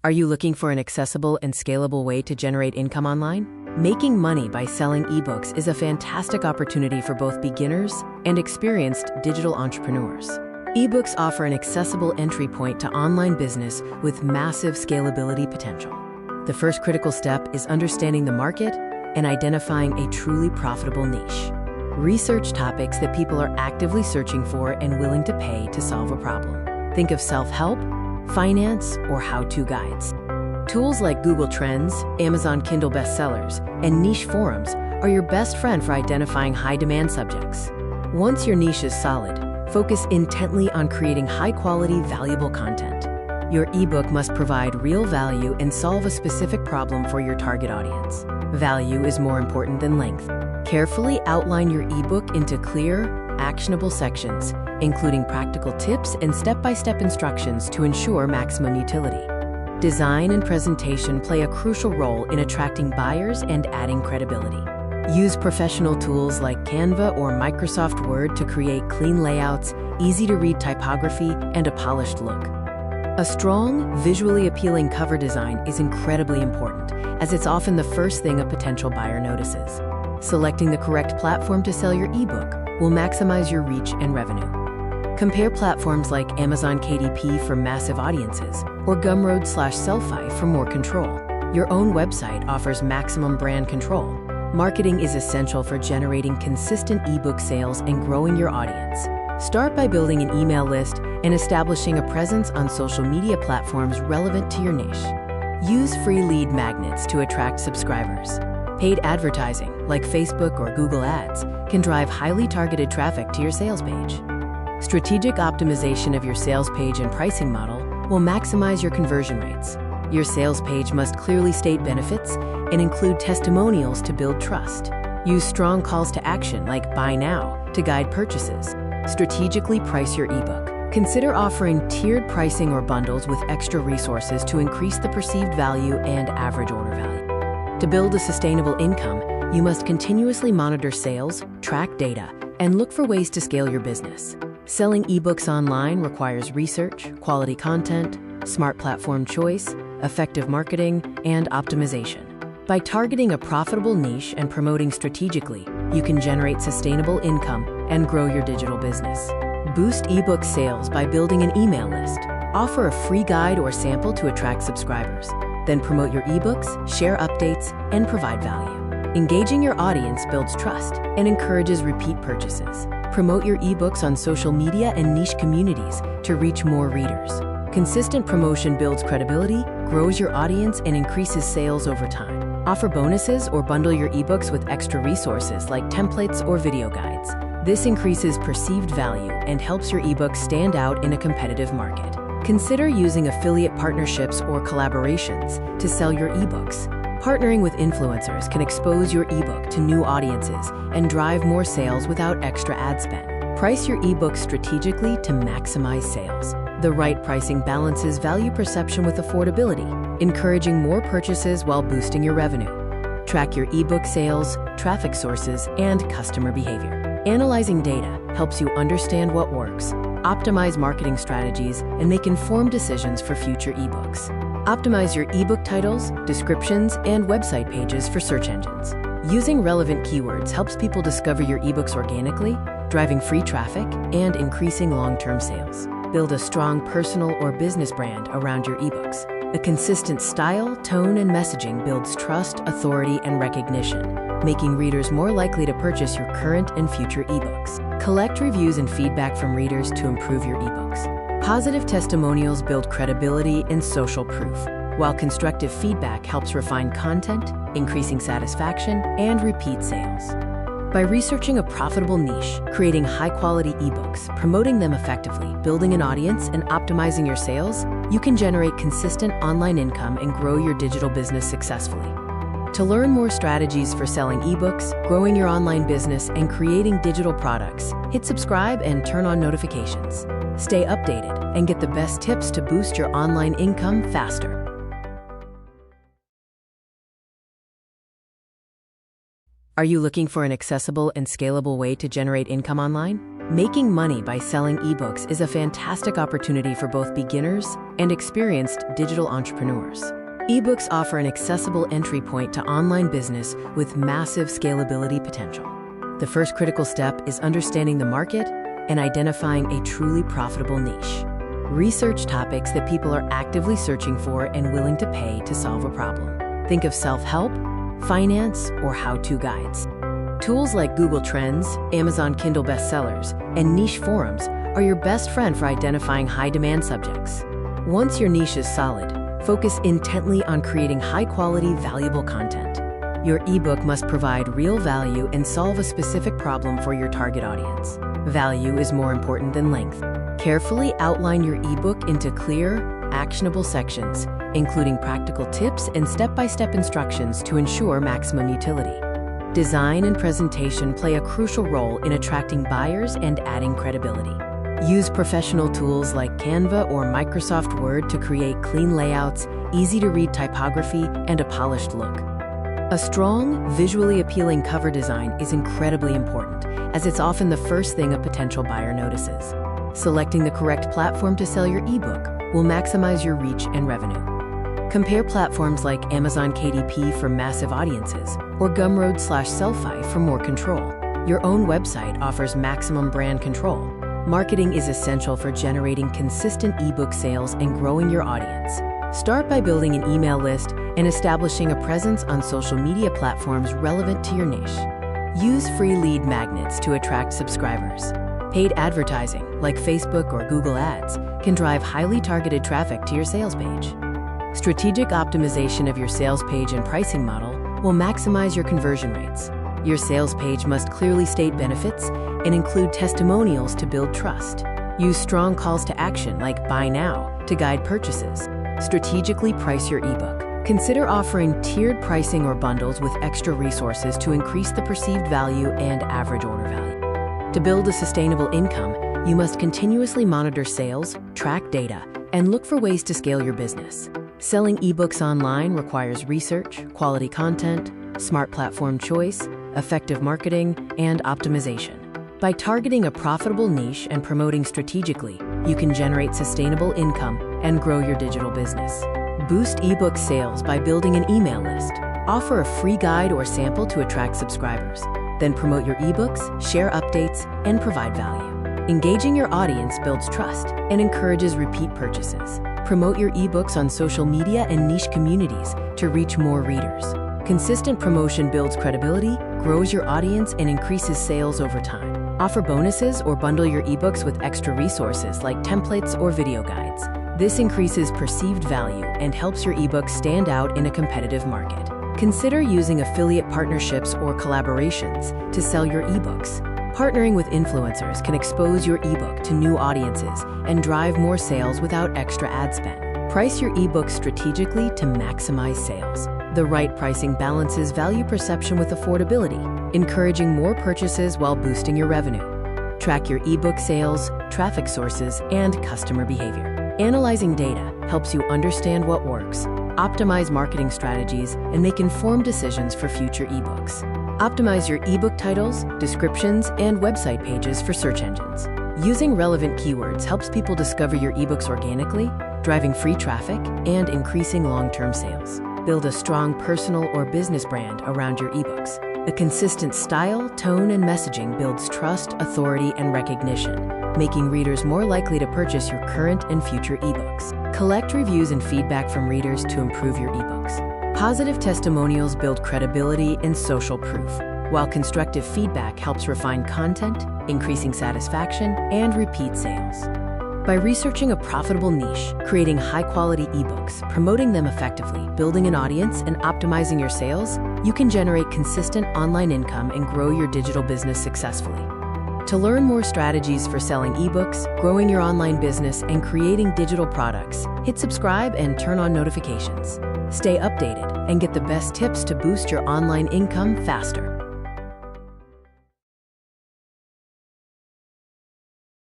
Are you looking for an accessible and scalable way to generate income online? Making money by selling ebooks is a fantastic opportunity for both beginners and experienced digital entrepreneurs. Ebooks offer an accessible entry point to online business with massive scalability potential. The first critical step is understanding the market and identifying a truly profitable niche. Research topics that people are actively searching for and willing to pay to solve a problem. Think of self-help, finance, or how-to guides. Tools like Google Trends, Amazon Kindle bestsellers, and niche forums are your best friend for identifying high-demand subjects. Once your niche is solid, focus intently on creating high-quality, valuable content. Your ebook must provide real value and solve a specific problem for your target audience. Value is more important than length. Carefully outline your ebook into clear, actionable sections, including practical tips and step-by-step instructions to ensure maximum utility. Design and presentation play a crucial role in attracting buyers and adding credibility. Use professional tools like Canva or Microsoft Word to create clean layouts, easy-to-read typography, and a polished look. A strong, visually appealing cover design is incredibly important, as it's often the first thing a potential buyer notices. Selecting the correct platform to sell your ebook will maximize your reach and revenue. Compare platforms like Amazon KDP for massive audiences or Gumroad/Sellfy for more control. Your own website offers maximum brand control. Marketing is essential for generating consistent ebook sales and growing your audience. Start by building an email list and establishing a presence on social media platforms relevant to your niche. Use free lead magnets to attract subscribers. Paid advertising, like Facebook or Google Ads, can drive highly targeted traffic to your sales page. Strategic optimization of your sales page and pricing model will maximize your conversion rates. Your sales page must clearly state benefits and include testimonials to build trust. Use strong calls to action like "Buy Now" to guide purchases. Strategically price your ebook. Consider offering tiered pricing or bundles with extra resources to increase the perceived value and average order value. To build a sustainable income, you must continuously monitor sales, track data, and look for ways to scale your business. Selling ebooks online requires research, quality content, smart platform choice, effective marketing, and optimization. By targeting a profitable niche and promoting strategically, you can generate sustainable income and grow your digital business. Boost ebook sales by building an email list. Offer a free guide or sample to attract subscribers. Then promote your ebooks, share updates, and provide value. Engaging your audience builds trust and encourages repeat purchases. Promote your ebooks on social media and niche communities to reach more readers. Consistent promotion builds credibility, grows your audience, and increases sales over time. Offer bonuses or bundle your ebooks with extra resources like templates or video guides. This increases perceived value and helps your ebook stand out in a competitive market. Consider using affiliate partnerships or collaborations to sell your ebooks. Partnering with influencers can expose your ebook to new audiences and drive more sales without extra ad spend. Price your ebook strategically to maximize sales. The right pricing balances value perception with affordability, encouraging more purchases while boosting your revenue. Track your ebook sales, traffic sources, and customer behavior. Analyzing data helps you understand what works, optimize marketing strategies, and make informed decisions for future ebooks. Optimize your ebook titles, descriptions, and website pages for search engines. Using relevant keywords helps people discover your ebooks organically, driving free traffic and increasing long-term sales. Build a strong personal or business brand around your ebooks. A consistent style, tone, and messaging builds trust, authority, and recognition, making readers more likely to purchase your current and future ebooks. Collect reviews and feedback from readers to improve your ebooks. Positive testimonials build credibility and social proof, while constructive feedback helps refine content, increasing satisfaction, and repeat sales. By researching a profitable niche, creating high-quality ebooks, promoting them effectively, building an audience, and optimizing your sales, you can generate consistent online income and grow your digital business successfully. To learn more strategies for selling ebooks, growing your online business, and creating digital products, hit subscribe and turn on notifications. Stay updated and get the best tips to boost your online income faster. Are you looking for an accessible and scalable way to generate income online? Making money by selling ebooks is a fantastic opportunity for both beginners and experienced digital entrepreneurs. Ebooks offer an accessible entry point to online business with massive scalability potential. The first critical step is understanding the market and identifying a truly profitable niche. Research topics that people are actively searching for and willing to pay to solve a problem. Think of self-help, finance, or how-to guides. Tools like Google Trends, Amazon Kindle bestsellers, and niche forums are your best friend for identifying high-demand subjects. Once your niche is solid, focus intently on creating high-quality, valuable content. Your ebook must provide real value and solve a specific problem for your target audience. Value is more important than length. Carefully outline your ebook into clear, actionable sections, including practical tips and step-by-step instructions to ensure maximum utility. Design and presentation play a crucial role in attracting buyers and adding credibility. Use professional tools like Canva or Microsoft Word to create clean layouts, easy-to-read typography, and a polished look. A strong, visually appealing cover design is incredibly important, as it's often the first thing a potential buyer notices. Selecting the correct platform to sell your ebook will maximize your reach and revenue. Compare platforms like Amazon KDP for massive audiences or Gumroad/Sellfy for more control. Your own website offers maximum brand control. Marketing is essential for generating consistent ebook sales and growing your audience. Start by building an email list and establishing a presence on social media platforms relevant to your niche. Use free lead magnets to attract subscribers. Paid advertising, like Facebook or Google Ads, can drive highly targeted traffic to your sales page. Strategic optimization of your sales page and pricing model will maximize your conversion rates. Your sales page must clearly state benefits and include testimonials to build trust. Use strong calls to action like buy now to guide purchases. Strategically price your ebook. Consider offering tiered pricing or bundles with extra resources to increase the perceived value and average order value. To build a sustainable income, you must continuously monitor sales, track data, and look for ways to scale your business. Selling ebooks online requires research, quality content, smart platform choice, effective marketing, and optimization. By targeting a profitable niche and promoting strategically, you can generate sustainable income and grow your digital business. Boost ebook sales by building an email list. Offer a free guide or sample to attract subscribers. Then promote your ebooks, share updates, and provide value. Engaging your audience builds trust and encourages repeat purchases. Promote your ebooks on social media and niche communities to reach more readers. Consistent promotion builds credibility, grows your audience, and increases sales over time. Offer bonuses or bundle your ebooks with extra resources like templates or video guides. This increases perceived value and helps your ebook stand out in a competitive market. Consider using affiliate partnerships or collaborations to sell your ebooks. Partnering with influencers can expose your ebook to new audiences and drive more sales without extra ad spend. Price your ebook strategically to maximize sales. The right pricing balances value perception with affordability, encouraging more purchases while boosting your revenue. Track your ebook sales, traffic sources, and customer behavior. Analyzing data helps you understand what works, optimize marketing strategies, and make informed decisions for future ebooks. Optimize your ebook titles, descriptions, and website pages for search engines. Using relevant keywords helps people discover your ebooks organically, driving free traffic and increasing long-term sales. Build a strong personal or business brand around your ebooks. A consistent style, tone, and messaging builds trust, authority, and recognition, making readers more likely to purchase your current and future ebooks. Collect reviews and feedback from readers to improve your ebooks. Positive testimonials build credibility and social proof, while constructive feedback helps refine content, increasing satisfaction, and repeat sales. By researching a profitable niche, creating high-quality ebooks, promoting them effectively, building an audience, and optimizing your sales, you can generate consistent online income and grow your digital business successfully. To learn more strategies for selling ebooks, growing your online business, and creating digital products, hit subscribe and turn on notifications. Stay updated and get the best tips to boost your online income faster.